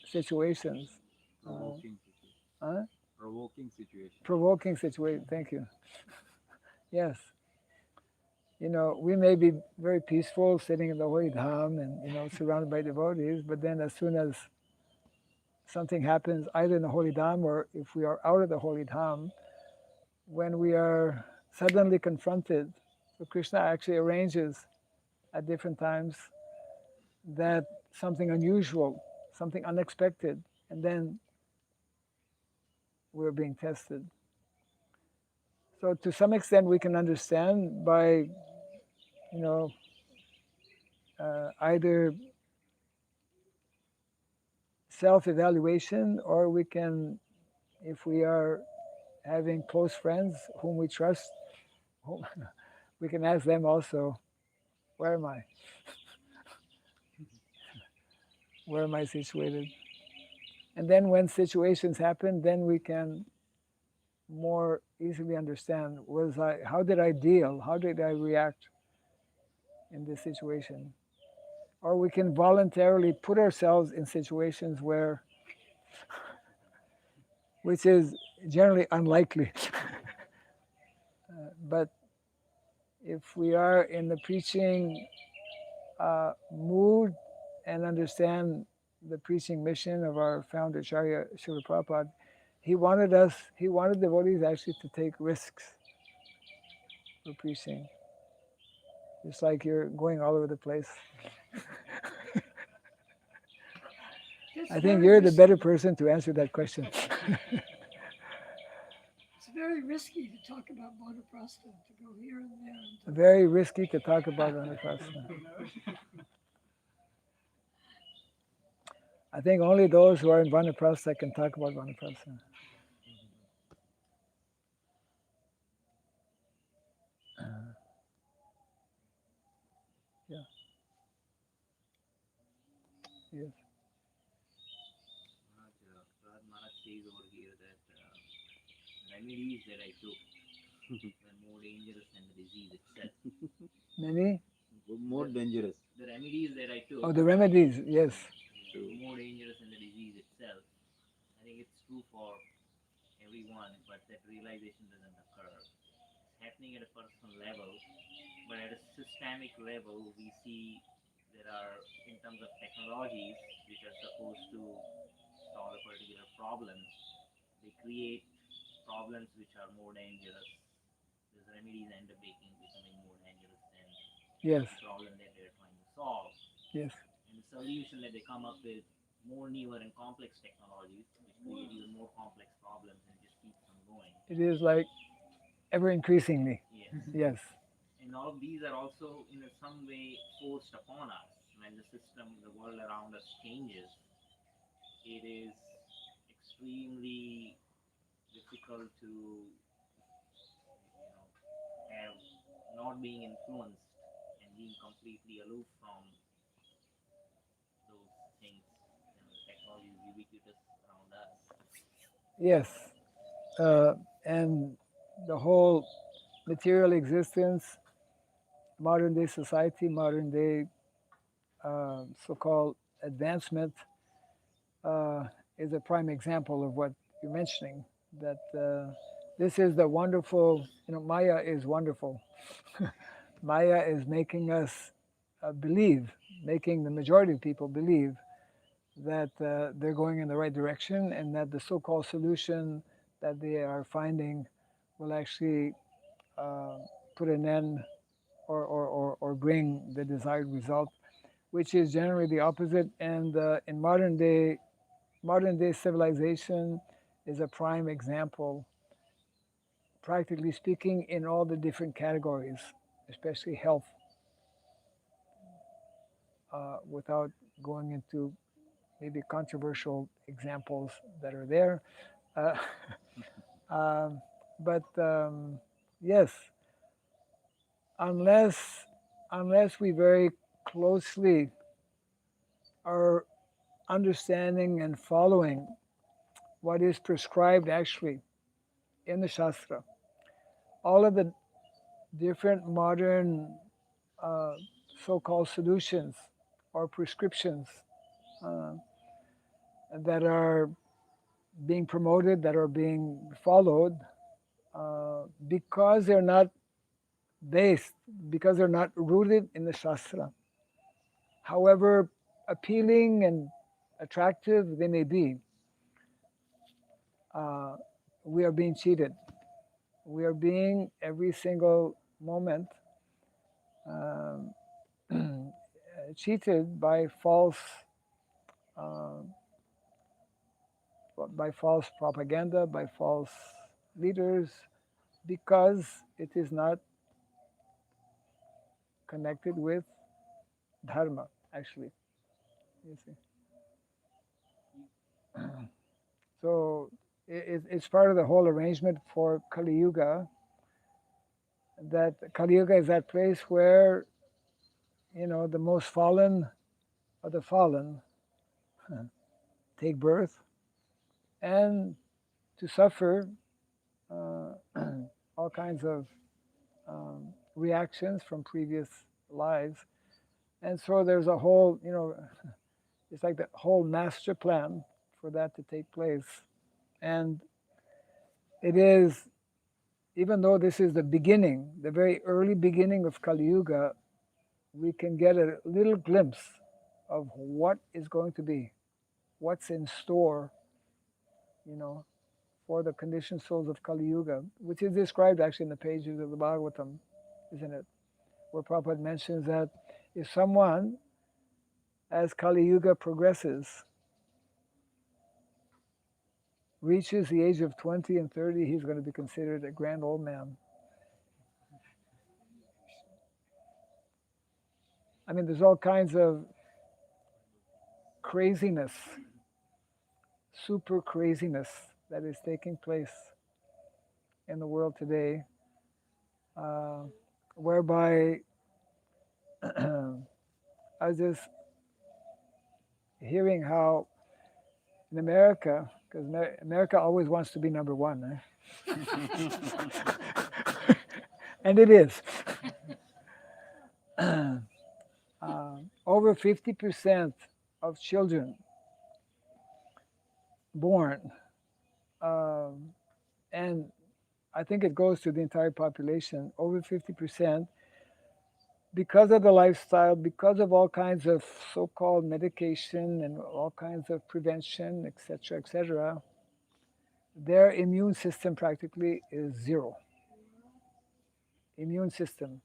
situations. Provoking situation. Huh? Provoking situation. Provoking situation, thank you. Yes. We may be very peaceful sitting in the Holy Dham and, surrounded by devotees, but then as soon as something happens either in the Holy Dham or if we are out of the Holy Dham, when we are suddenly confronted, so Krishna actually arranges at different times that something unusual, something unexpected, and then we're being tested. So to some extent we can understand by, either self-evaluation, or we can, if we are having close friends whom we trust, we can ask them also, where am I? Where am I situated? And then when situations happen, then we can more easily understand, how did I deal? How did I react in this situation? Or we can voluntarily put ourselves in situations which is generally unlikely. But if we are in the preaching mood and understand the preaching mission of our founder Acharya Srila Prabhupada, he wanted devotees actually to take risks for preaching. Just like you're going all over the place. It's I think very you're the better risky. person to answer that question. It's very risky to talk about Buddhaprastha, to go here and there. And talk Very risky to talk about Vanaprastha. I think only those who are in Vanaprastha can talk about Vanaprastha. Yeah. Yes. Prahlad Maharaj says over here that remedies that I took were more dangerous than the disease itself. Many? More dangerous. The remedies that I took Oh, the remedies. Yes. were more dangerous than the disease itself. I think it's true for everyone, but that realization doesn't occur. It's happening at a personal level, but at a systemic level, we see there are, in terms of technologies, which are supposed to solve a particular problem, they create problems which are more dangerous. These remedies end up becoming more dangerous than Yes. the problem that they're trying to solve. Yes. And the solution that they come up with, more newer and complex technologies, which create even more complex problems, and it just keeps on going. It is like ever increasingly. Yes. Yes. And all of these are also in some way forced upon us. When the system, the world around us changes, it is extremely difficult to, have not being influenced and being completely aloof from those things. The technology is ubiquitous around us. Yes. And the whole material existence, modern day society, modern day so-called advancement is a prime example of what you're mentioning. That this is the wonderful, Maya is wonderful. Maya is making us believe, making the majority of people believe that they're going in the right direction and that the so-called solution that they are finding will actually put an end or bring the desired result, which is generally the opposite. And in modern day civilization is a prime example, practically speaking, in all the different categories, especially health, without going into maybe controversial examples that are there. Uh, but yes, unless we very closely are understanding and following what is prescribed actually in the Shastra, all of the different modern so-called solutions or prescriptions uh, that are being promoted, that are being followed, because they're not based, because they're not rooted in the Shastra. However appealing and attractive they may be, we are being cheated. We are being every single moment um, cheated by uh, false propaganda, by false leaders, because it is not connected with dharma, actually. You see. So it's part of the whole arrangement for Kali Yuga. That Kali Yuga is that place where the most fallen of the fallen take birth and to suffer all kinds of reactions from previous lives. And so there's a whole, it's like the whole master plan for that to take place. And it is even though this is the beginning, the very early beginning of Kali Yuga, we can get a little glimpse of what is going to be, what's in store, for the conditioned souls of Kali Yuga, which is described actually in the pages of the Bhagavatam, isn't it? Where Prabhupada mentions that if someone, as Kali Yuga progresses, reaches the age of 20 and 30, he's going to be considered a grand old man. I mean, there's all kinds of craziness, super craziness that is taking place in the world today, whereby I was just hearing how in America, because America always wants to be number one, and it is. Over 50% of children born, and I think it goes to the entire population, over 50%, because of the lifestyle, because of all kinds of so-called medication and all kinds of prevention, etc., their immune system practically is zero. Immune system.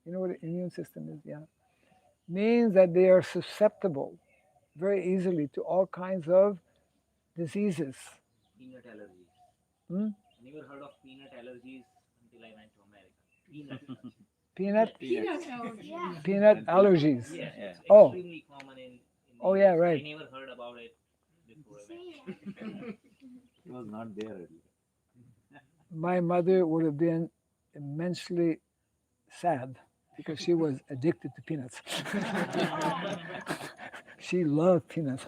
You know what an immune system is? Yeah. Means that they are susceptible very easily to all kinds of diseases. Peanut allergies. Hmm? I never heard of peanut allergies until I went to America. Peanut allergies. Yes, it's Oh. extremely common in Oh, the yeah, US. right. I never heard about it before I went. It was not there earlier. My mother would have been immensely sad because she was addicted to peanuts. She loved peanuts.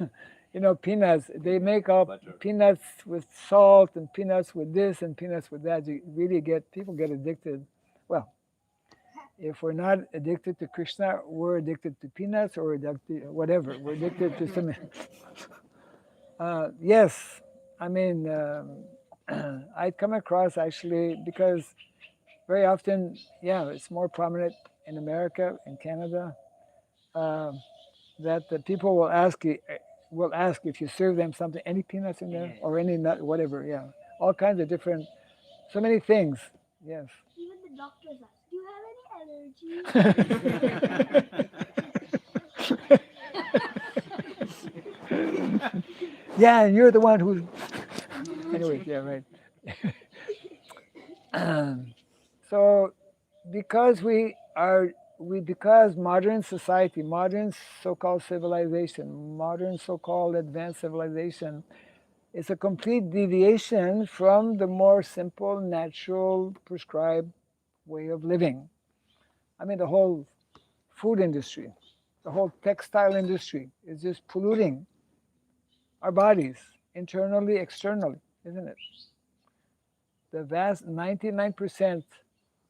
Peanuts, they make up Butter. peanuts with salt and peanuts with this and peanuts with that. You really people get addicted. Well, if we're not addicted to Krishna, we're addicted to peanuts or addicted, whatever. We're addicted to something. Yes, I mean, I'd come across actually because very often, it's more prominent in America, in Canada, that the people will ask if you serve them something, any peanuts in there or any nut, whatever. Yeah, all kinds of different, so many things. Yes. Even the doctors ask, do you have any allergies? Yeah, and you're the one who's. Anyways, yeah, right. So, because because modern society, modern so-called civilization, modern so-called advanced civilization, is a complete deviation from the more simple, natural, prescribed way of living. I mean, the whole food industry, the whole textile industry is just polluting our bodies, internally, externally, isn't it? The vast 99%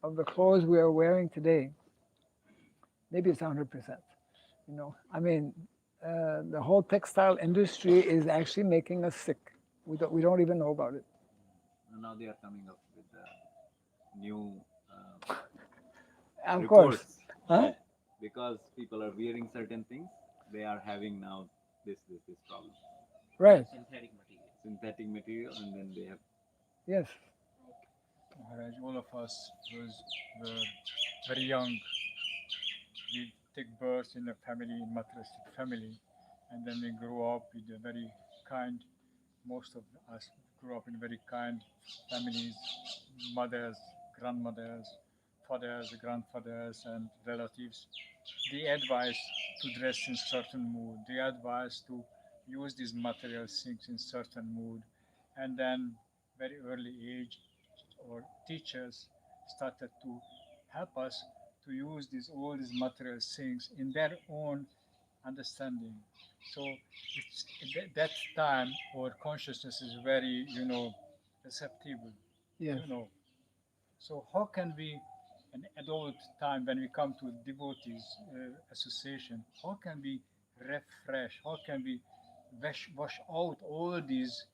of the clothes we are wearing today, maybe it's 100%, I mean, the whole textile industry is actually making us sick. We don't even know about it. And now they are coming up with new Of reports. course. Huh? that because people are wearing certain things, they are having now this problem. Right. Synthetic material. And then they have. Yes. Maharaj, all of us were very young. We take birth in a family, materialistic family, and then we grow up with a very kind. Most of us grew up in very kind families, mothers, grandmothers, fathers, grandfathers, and relatives. They advise to dress in certain mood. They advise to use these material things in certain mood, and then very early age or teachers started to help us to use all these material things in their own understanding. So it's at that time our consciousness is very, receptible. Yes. So how can we, an adult time when we come to devotees association, how can we refresh? How can we wash out all these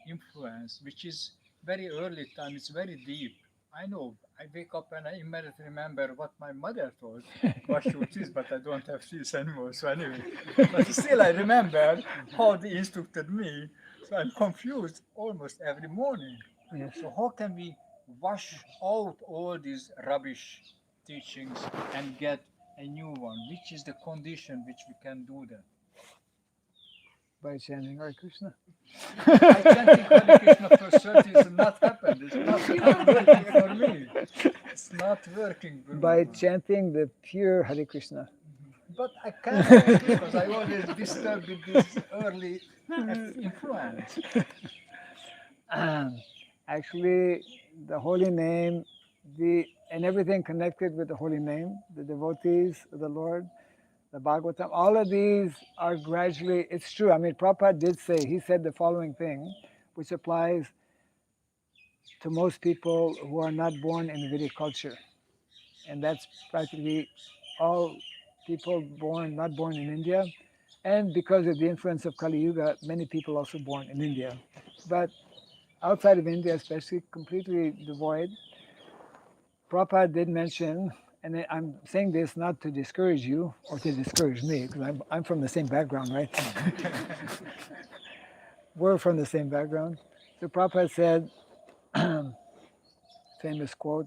influence, which is very early time? It's very deep. I know. I wake up and I immediately remember what my mother told, what she would teach, but I don't have teeth anymore. So anyway, but still I remember how they instructed me. So I'm confused almost every morning. Yes. So how can we wash out all these rubbish teachings and get a new one? Which is the condition which we can do that? By chanting Hare Krishna. I chanting Hare Krishna for 30 is not happened. It's not working for me. It's not working. Guru By Maharaj. chanting the pure Hare Krishna. But I cannot because I always disturbed with this early influence. Actually, the holy name, and everything connected with the holy name, the devotees of the Lord, the Bhagavatam, all of these are gradually, it's true. I mean, Prabhupada did say, he said the following thing, which applies to most people who are not born in the Vedic culture. And that's practically all people not born in India. And because of the influence of Kali Yuga, many people also born in India. But outside of India, especially completely devoid, Prabhupada did mention, and I'm saying this not to discourage you or to discourage me, because I'm from the same background, right? We're from the same background. So Prabhupada said, famous quote,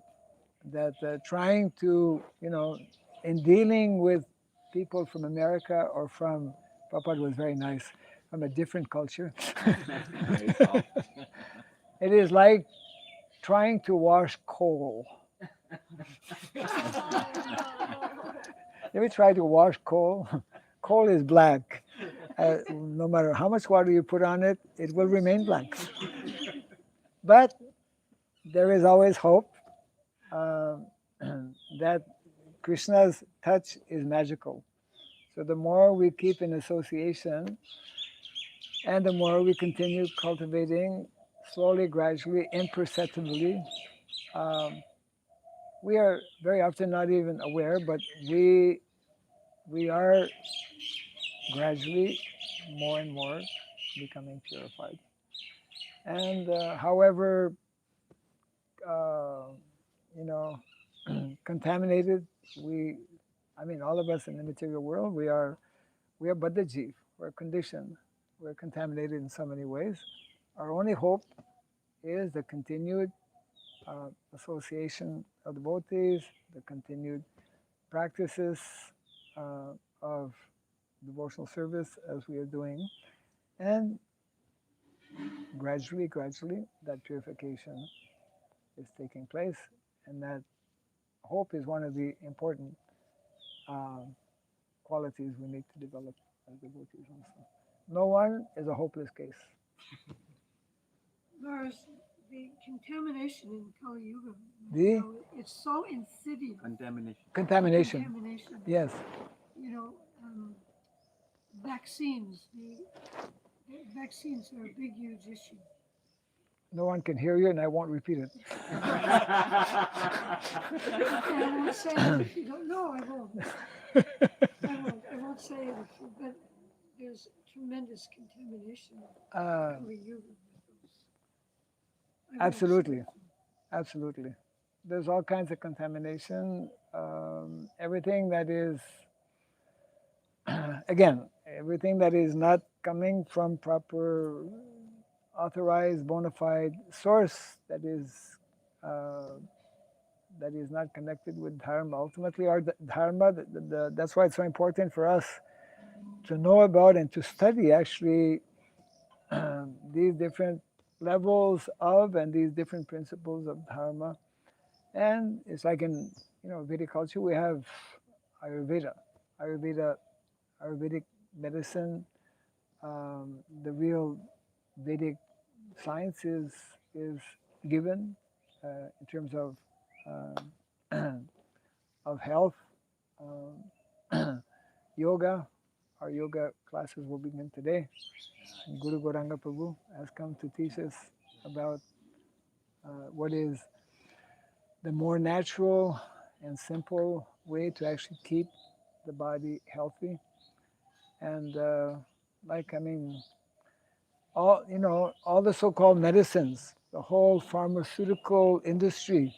that trying to, in dealing with people from America or from, Prabhupada was very nice, from a different culture, Very soft. it is like trying to wash coal. You ever try to wash coal? Coal is black. No matter how much water you put on it, it will remain black. But there is always hope that Krishna's touch is magical. So the more we keep in association and the more we continue cultivating slowly, gradually, imperceptibly, we are very often not even aware, but we are gradually more and more becoming purified. And however, you know, contaminated all of us in the material world, we are but the jiv. We're conditioned. We're contaminated in so many ways. Our only hope is the continued association of devotees, the continued practices of devotional service as we are doing, and gradually, that purification is taking place, and that hope is one of the important qualities we need to develop as devotees also. No one is a hopeless case. There's the contamination in Kali Yuga. The It's so insidious. Contamination. Contamination. Yes. Vaccines. The vaccines are a big, huge issue. No one can hear you, and I won't repeat it. I won't say it if you don't know. I won't. I won't say it if you. But there's tremendous contamination in Kali Yuga. Absolutely. Absolutely. There's all kinds of contamination. Everything that is, again, everything that is not coming from proper authorized bona fide source, that is not connected with dharma ultimately, or the dharma. That's why it's so important for us to know about and to study actually these different levels of and these different principles of dharma. And it's like in Vedic culture, we have Ayurveda, Ayurvedic medicine. The real Vedic science is given in terms of health, yoga. Our yoga classes will begin today. And Guru Gauranga Prabhu has come to teach us about what is the more natural and simple way to actually keep the body healthy. And all the so-called medicines, the whole pharmaceutical industry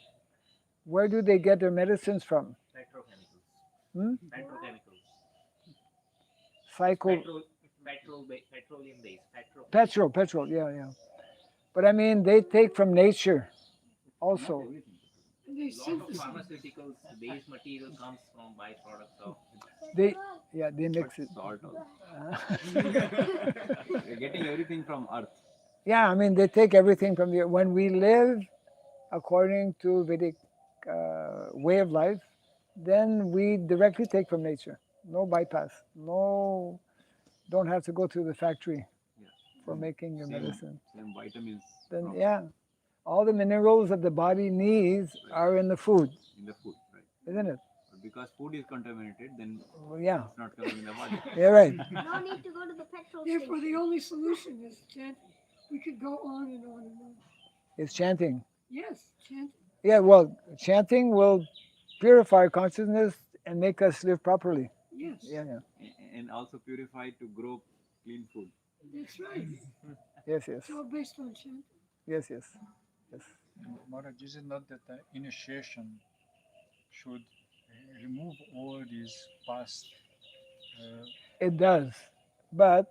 Where do they get their medicines from? Petrochemicals. Hmm? Petrochemicals. Cycle, Petroleum based. petrol, yeah. But I mean, they take from nature also. And they A lot of synthesize. pharmaceuticals, the base material comes from byproducts of They But mix it. salt also. Uh, We're getting everything from earth. yeah, I mean, they take everything from the. When we live according to Vedic way of life, then we directly take from nature. No bypass. No, don't have to go through the factory Yeah. for making your medicine. Same vitamins. Then from yeah, all the minerals that the body needs are in the food, in the food, right? isn't it? But because food is contaminated, then Well, yeah, it's not coming in the body. you're right. No need to go to the petrol Therefore, the station. only solution is chanting. We could go on and on and on. It's chanting. Yes, chanting. Yeah, well, chanting will purify consciousness and make us live properly. Yes, Yeah. And also purify to grow clean food. that's right. Yes. It's all based on chanting. Yes. Maharaj, is it not that the initiation should remove all these past It does. But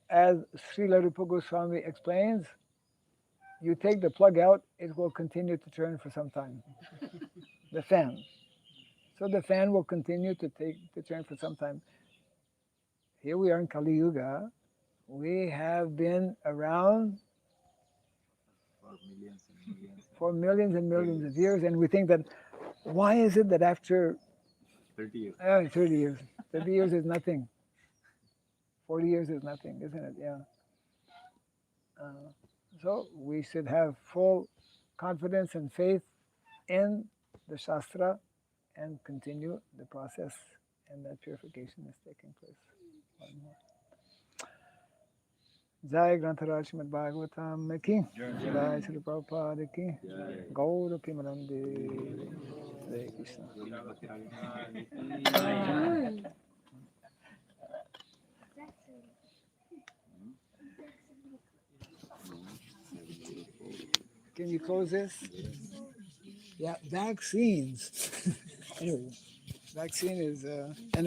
as Srila Rupa Goswami explains, you take the plug out, it will continue to turn for some time. The fan. So the fan will continue to turn for some time. Here we are in Kali Yuga. We have been around For millions and millions. for millions and millions of years, and we think that why is it that after 30 years. 30 years, 30 years is nothing. 40 years is nothing, isn't it? Yeah. So we should have full confidence and faith in the Shastra and continue the process, and that purification is taking place. One more. Jai Grantaraj Srimad Bhagavatam ki, Jai Srila Prabhupada ki, Gaura Pimanande, Hare Krishna. Good. Can you close this? Yeah, vaccines. Anyway, vaccine is, and